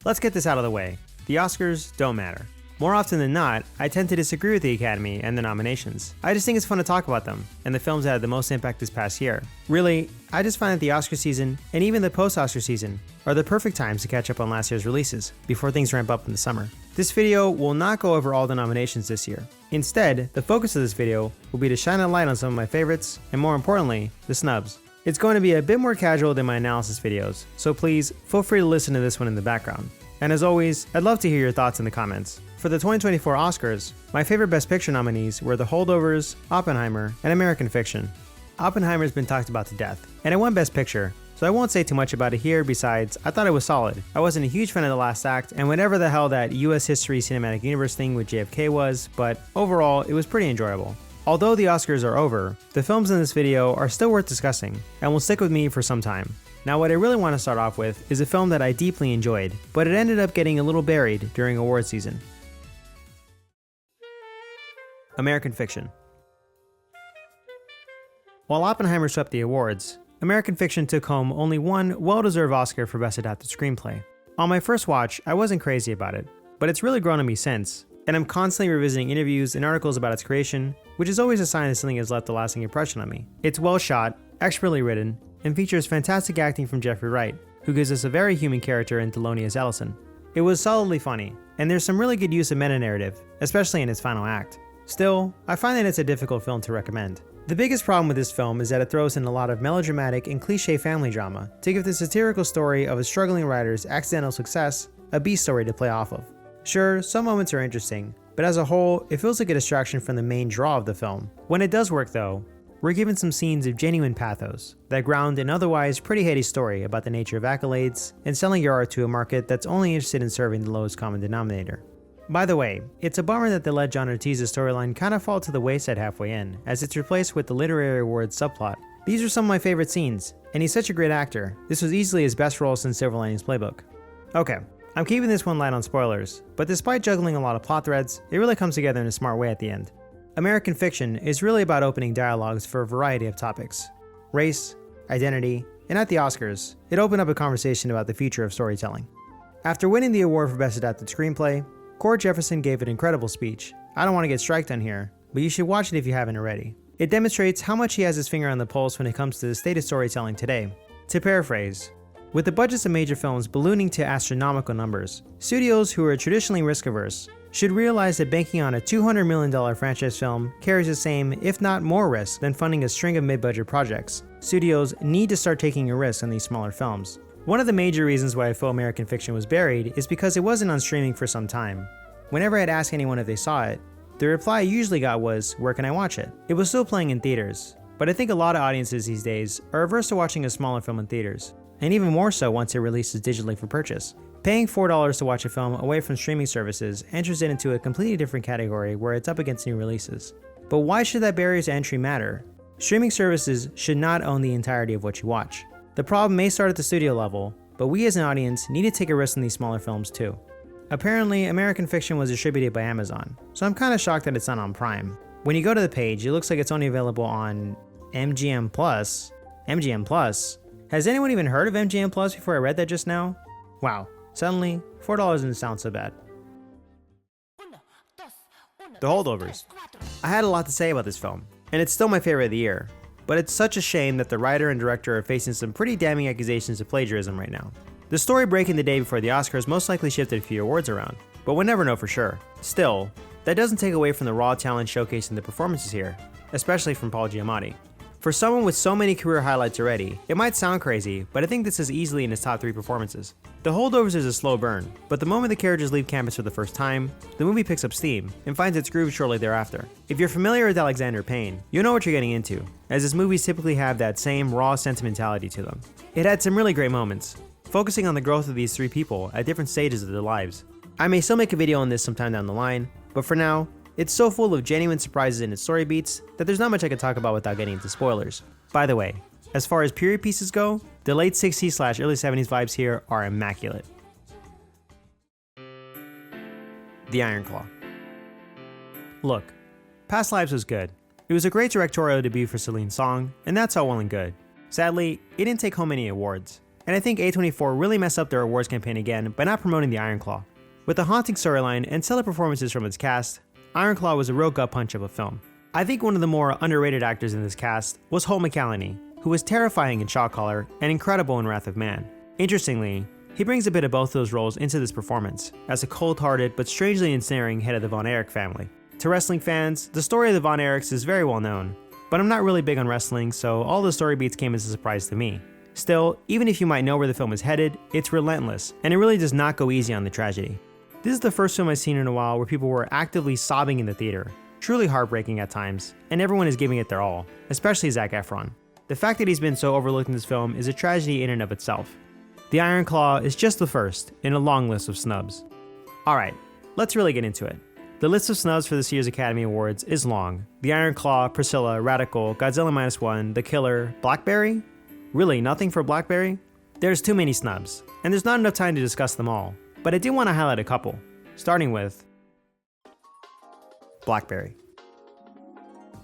Let's get this out of the way. The Oscars don't matter. More often than not, I tend to disagree with the Academy and the nominations. I just think it's fun to talk about them, and the films that had the most impact this past year. Really, I just find that the Oscar season, and even the post-Oscar season, are the perfect times to catch up on last year's releases, before things ramp up in the summer. This video will not go over all the nominations this year. Instead, the focus of this video will be to shine a light on some of my favorites, and more importantly, the snubs. It's going to be a bit more casual than my analysis videos, so please feel free to listen to this one in the background. And as always, I'd love to hear your thoughts in the comments. For the 2024 Oscars, my favorite Best Picture nominees were The Holdovers, Oppenheimer, and American Fiction. Oppenheimer's been talked about to death, and it won Best Picture, so I won't say too much about it here. Besides, I thought it was solid. I wasn't a huge fan of the last act, and whatever the hell that US History Cinematic Universe thing with JFK was, but overall, it was pretty enjoyable. Although the Oscars are over, the films in this video are still worth discussing, and will stick with me for some time. Now what I really want to start off with is a film that I deeply enjoyed, but it ended up getting a little buried during award season. American Fiction. While Oppenheimer swept the awards, American Fiction took home only one well-deserved Oscar for Best Adapted Screenplay. On my first watch, I wasn't crazy about it, but it's really grown on me since, and I'm constantly revisiting interviews and articles about its creation, which is always a sign that something has left a lasting impression on me. It's well shot, expertly written, and features fantastic acting from Jeffrey Wright, who gives us a very human character in Thelonious Ellison. It was solidly funny, and there's some really good use of meta-narrative, especially in its final act. Still, I find that it's a difficult film to recommend. The biggest problem with this film is that it throws in a lot of melodramatic and cliché family drama to give the satirical story of a struggling writer's accidental success a B story to play off of. Sure, some moments are interesting, but as a whole, it feels like a distraction from the main draw of the film. When it does work though, we're given some scenes of genuine pathos that ground an otherwise pretty heady story about the nature of accolades and selling your art to a market that's only interested in serving the lowest common denominator. By the way, it's a bummer that they let John Ortiz's storyline kind of fall to the wayside halfway in, as it's replaced with the literary awards subplot. These are some of my favorite scenes, and he's such a great actor. This was easily his best role since Silver Linings Playbook. Okay, I'm keeping this one light on spoilers, but despite juggling a lot of plot threads, it really comes together in a smart way at the end. American Fiction is really about opening dialogues for a variety of topics. Race, identity, and at the Oscars, it opened up a conversation about the future of storytelling. After winning the award for Best Adapted Screenplay, Cord Jefferson gave an incredible speech. I don't want to get striked on here, but you should watch it if you haven't already. It demonstrates how much he has his finger on the pulse when it comes to the state of storytelling today. To paraphrase, with the budgets of major films ballooning to astronomical numbers, studios who are traditionally risk-averse should realize that banking on a $200 million franchise film carries the same, if not more risk than funding a string of mid-budget projects. Studios need to start taking a risk on these smaller films. One of the major reasons why I feel American Fiction was buried is because it wasn't on streaming for some time. Whenever I'd ask anyone if they saw it, the reply I usually got was, "Where can I watch it?" It was still playing in theaters, but I think a lot of audiences these days are averse to watching a smaller film in theaters, and even more so once it releases digitally for purchase. Paying $4 to watch a film away from streaming services enters it into a completely different category where it's up against new releases. But why should that barrier to entry matter? Streaming services should not own the entirety of what you watch. The problem may start at the studio level, but we as an audience need to take a risk in these smaller films too. Apparently, American Fiction was distributed by Amazon, so I'm kinda shocked that it's not on Prime. When you go to the page, it looks like it's only available on MGM Plus. MGM Plus? Has anyone even heard of MGM Plus before I read that just now? Wow, suddenly, $4 didn't sound so bad. The Holdovers. I had a lot to say about this film, and it's still my favorite of the year. But it's such a shame that the writer and director are facing some pretty damning accusations of plagiarism right now. The story breaking the day before the Oscars most likely shifted a few awards around, but we'll never know for sure. Still, that doesn't take away from the raw talent showcased in the performances here, especially from Paul Giamatti. For someone with so many career highlights already, it might sound crazy, but I think this is easily in his top 3 performances. The Holdovers is a slow burn, but the moment the characters leave campus for the first time, the movie picks up steam and finds its groove shortly thereafter. If you're familiar with Alexander Payne, you'll know what you're getting into, as his movies typically have that same raw sentimentality to them. It had some really great moments, focusing on the growth of these 3 people at different stages of their lives. I may still make a video on this sometime down the line, but for now, it's so full of genuine surprises in its story beats that there's not much I could talk about without getting into spoilers. By the way, as far as period pieces go, the late 60s / early 70s vibes here are immaculate. The Iron Claw. Look, Past Lives was good. It was a great directorial debut for Celine Song, and that's all well and good. Sadly, it didn't take home any awards. and I think A24 really messed up their awards campaign again by not promoting the Iron Claw. With a haunting storyline and stellar performances from its cast, Iron Claw was a real gut punch of a film. I think one of the more underrated actors in this cast was Holt McCallany, who was terrifying in Shotcaller and incredible in Wrath of Man. Interestingly, he brings a bit of both those roles into this performance, as a cold-hearted but strangely ensnaring head of the Von Erich family. To wrestling fans, the story of the Von Erichs is very well known, but I'm not really big on wrestling, so all the story beats came as a surprise to me. Still, even if you might know where the film is headed, it's relentless, and it really does not go easy on the tragedy. This is the first film I've seen in a while where people were actively sobbing in the theater. Truly heartbreaking at times, and everyone is giving it their all, especially Zac Efron. The fact that he's been so overlooked in this film is a tragedy in and of itself. The Iron Claw is just the first in a long list of snubs. Alright, let's really get into it. The list of snubs for this year's Academy Awards is long. The Iron Claw, Priscilla, Radical, Godzilla -1, The Killer, Blackberry? Really, nothing for Blackberry? There's too many snubs, and there's not enough time to discuss them all, but I do want to highlight a couple, starting with Blackberry.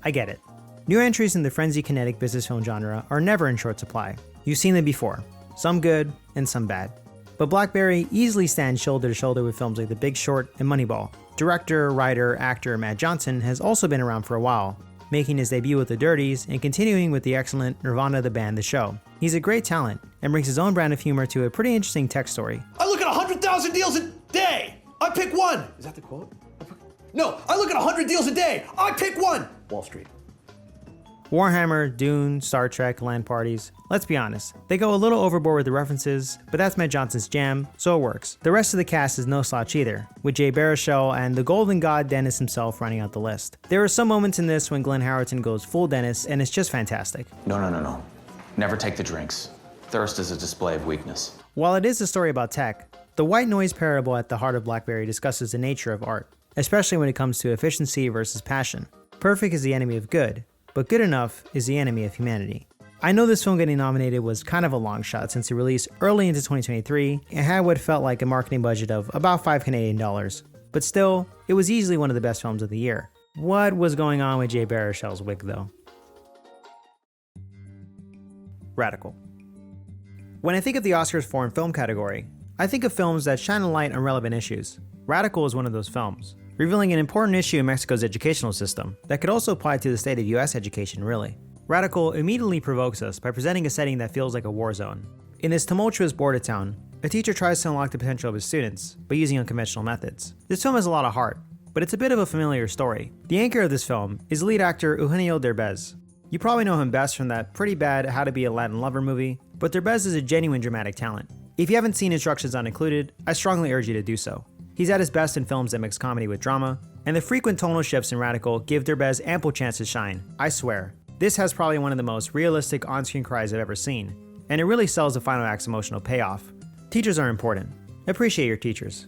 I get it. New entries in the frenzy kinetic business film genre are never in short supply. You've seen them before, some good and some bad. But Blackberry easily stands shoulder to shoulder with films like The Big Short and Moneyball. Director, writer, actor Matt Johnson has also been around for a while, making his debut with The Dirties and continuing with the excellent Nirvana the Band The Show. He's a great talent and brings his own brand of humor to a pretty interesting tech story. I look at 100,000 deals a day. I pick one. Is that the quote? No, I look at 100 deals a day. I pick one. Wall Street. Warhammer, Dune, Star Trek, land parties. Let's be honest, they go a little overboard with the references, but that's Matt Johnson's jam, so it works. The rest of the cast is no slouch either, with Jay Baruchel and the golden god Dennis himself running out the list. There are some moments in this when Glenn Howerton goes full Dennis, and it's just fantastic. No. Never take the drinks. Thirst is a display of weakness. While it is a story about tech, the white noise parable at the heart of Blackberry discusses the nature of art, especially when it comes to efficiency versus passion. Perfect is the enemy of good, but good enough is the enemy of humanity. I know this film getting nominated was kind of a long shot since it released early into 2023 and had what felt like a marketing budget of about $5 Canadian, but still, it was easily one of the best films of the year. What was going on with Jay Baruchel's wig though? Radical. When I think of the Oscars foreign film category, I think of films that shine a light on relevant issues. Radical is one of those films, revealing an important issue in Mexico's educational system that could also apply to the state of US education, really. Radical immediately provokes us by presenting a setting that feels like a war zone. In this tumultuous border town, a teacher tries to unlock the potential of his students by using unconventional methods. This film has a lot of heart, but it's a bit of a familiar story. The anchor of this film is lead actor Eugenio Derbez. You probably know him best from that pretty bad How to Be a Latin Lover movie, but Derbez is a genuine dramatic talent. If you haven't seen Instructions Not Included, I strongly urge you to do so. He's at his best in films that mix comedy with drama, and the frequent tonal shifts in Radical give Derbez ample chance to shine, I swear. This has probably one of the most realistic on-screen cries I've ever seen, and it really sells the final act's emotional payoff. Teachers are important. Appreciate your teachers.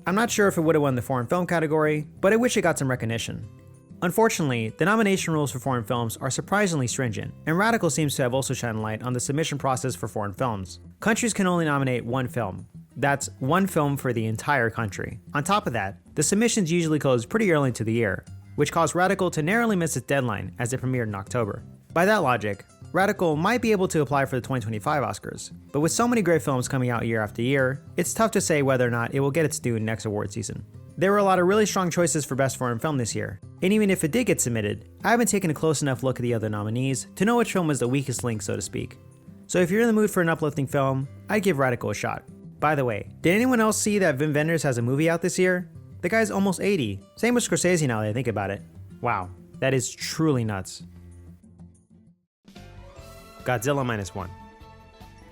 I'm not sure if it would have won the foreign film category, but I wish it got some recognition. Unfortunately, the nomination rules for foreign films are surprisingly stringent, and Radical seems to have also shined light on the submission process for foreign films. Countries can only nominate one film. That's one film for the entire country. On top of that, the submissions usually close pretty early into the year, which caused Radical to narrowly miss its deadline as it premiered in October. By that logic, Radical might be able to apply for the 2025 Oscars, but with so many great films coming out year after year, it's tough to say whether or not it will get its due next award season. There were a lot of really strong choices for Best Foreign Film this year, and even if it did get submitted, I haven't taken a close enough look at the other nominees to know which film was the weakest link, so to speak. So if you're in the mood for an uplifting film, I'd give Radical a shot. By the way, did anyone else see that Wim Wenders has a movie out this year? The guy's almost 80. Same with Scorsese now that I think about it. Wow, that is truly nuts. Godzilla -1.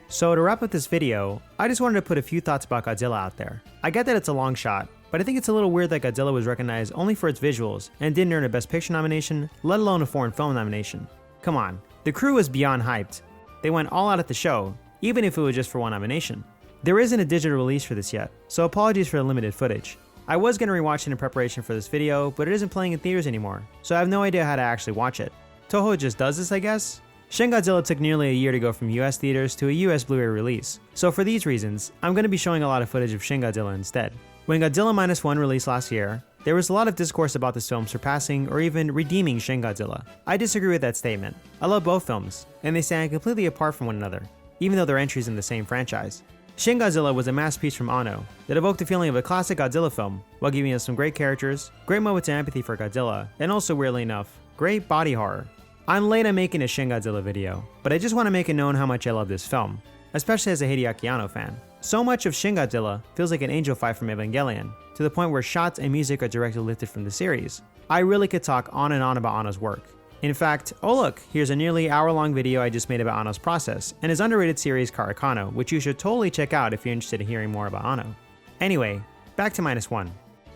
So to wrap up this video, I just wanted to put a few thoughts about Godzilla out there. I get that it's a long shot, but I think it's a little weird that Godzilla was recognized only for its visuals and didn't earn a Best Picture nomination, let alone a foreign film nomination. Come on, the crew was beyond hyped. They went all out at the show, even if it was just for one nomination. There isn't a digital release for this yet, so apologies for the limited footage. I was going to rewatch it in preparation for this video, but it isn't playing in theaters anymore, so I have no idea how to actually watch it. Toho just does this, I guess? Shin Godzilla took nearly a year to go from US theaters to a US Blu-ray release, so for these reasons, I'm going to be showing a lot of footage of Shin Godzilla instead. When Godzilla -1 released last year, there was a lot of discourse about this film surpassing or even redeeming Shin Godzilla. I disagree with that statement. I love both films, and they stand completely apart from one another. even though they're entries in the same franchise. Shin Godzilla was a masterpiece from Anno that evoked the feeling of a classic Godzilla film while giving us some great characters, great moments of empathy for Godzilla, and also, weirdly enough, great body horror. I'm late on making a Shin Godzilla video, but I just want to make it known how much I love this film, especially as a Hideaki Anno fan. So much of Shin Godzilla feels like an angel fight from Evangelion, to the point where shots and music are directly lifted from the series. I really could talk on and on about Anno's work. In fact, oh look, here's a nearly hour-long video I just made about Anno's process and his underrated series Karakano, which you should totally check out if you're interested in hearing more about Anno. Anyway, back to -1.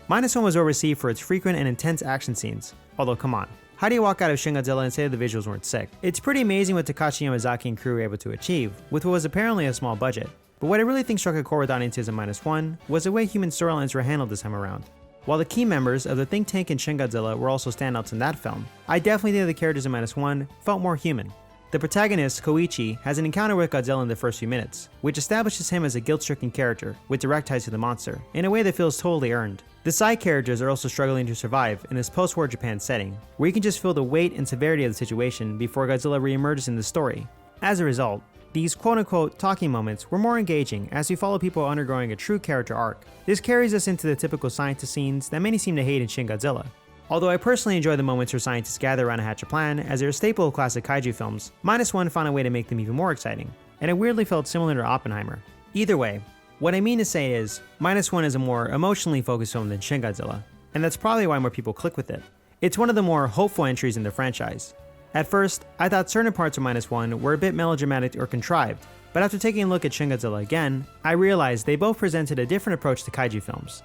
-1 was well received for its frequent and intense action scenes, although come on. How do you walk out of Shin Godzilla and say the visuals weren't sick? It's pretty amazing what Takashi Yamazaki and crew were able to achieve, with what was apparently a small budget. But what I really think struck a chord with audiences in -1 was the way human storylines were handled this time around. While the key members of the think tank in Shin Godzilla were also standouts in that film, I definitely think the characters in -1 felt more human. The protagonist, Koichi, has an encounter with Godzilla in the first few minutes, which establishes him as a guilt-stricken character with direct ties to the monster, in a way that feels totally earned. The side characters are also struggling to survive in this post-war Japan setting, where you can just feel the weight and severity of the situation before Godzilla re-emerges in the story. As a result, these quote-unquote talking moments were more engaging as we follow people undergoing a true character arc. This carries us into the typical scientist scenes that many seem to hate in Shin Godzilla. Although I personally enjoy the moments where scientists gather around and hatch a plan, as they're a staple of classic kaiju films, -1 found a way to make them even more exciting, and it weirdly felt similar to Oppenheimer. Either way, what I mean to say is, -1 is a more emotionally focused film than Shin Godzilla, and that's probably why more people click with it. It's one of the more hopeful entries in the franchise. At first, I thought certain parts of -1 were a bit melodramatic or contrived, but after taking a look at Shin Godzilla again, I realized they both presented a different approach to kaiju films.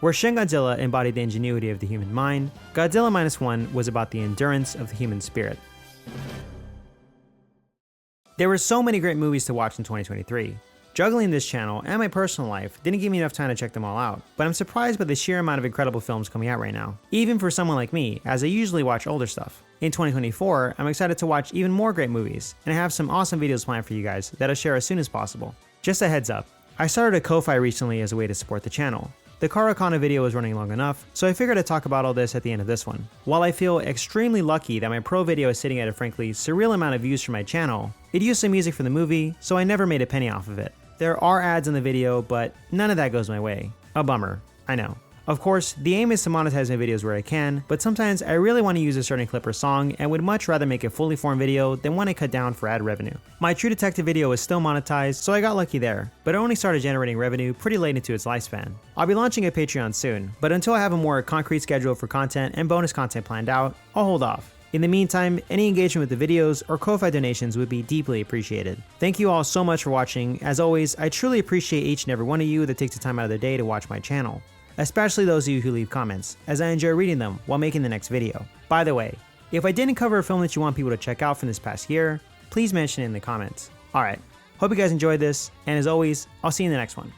Where Shin Godzilla embodied the ingenuity of the human mind, Godzilla -1 was about the endurance of the human spirit. There were so many great movies to watch in 2023. Juggling this channel and my personal life didn't give me enough time to check them all out, but I'm surprised by the sheer amount of incredible films coming out right now, even for someone like me, as I usually watch older stuff. In 2024, I'm excited to watch even more great movies, and I have some awesome videos planned for you guys that I'll share as soon as possible. Just a heads up, I started a Ko-Fi recently as a way to support the channel. The Karakana video was running long enough, so I figured I'd talk about all this at the end of this one. While I feel extremely lucky that my pro video is sitting at a frankly surreal amount of views for my channel, it used some music from the movie, so I never made a penny off of it. There are ads in the video, but none of that goes my way. A bummer, I know. Of course, the aim is to monetize my videos where I can, but sometimes I really want to use a certain clip or song and would much rather make a fully formed video than one I cut down for ad revenue. My True Detective video is still monetized, so I got lucky there, but it only started generating revenue pretty late into its lifespan. I'll be launching a Patreon soon, but until I have a more concrete schedule for content and bonus content planned out, I'll hold off. In the meantime, any engagement with the videos or Ko-Fi donations would be deeply appreciated. Thank you all so much for watching. As always, I truly appreciate each and every one of you that takes the time out of their day to watch my channel. Especially those of you who leave comments, as I enjoy reading them while making the next video. By the way, if I didn't cover a film that you want people to check out from this past year, please mention it in the comments. Alright, hope you guys enjoyed this, and as always, I'll see you in the next one.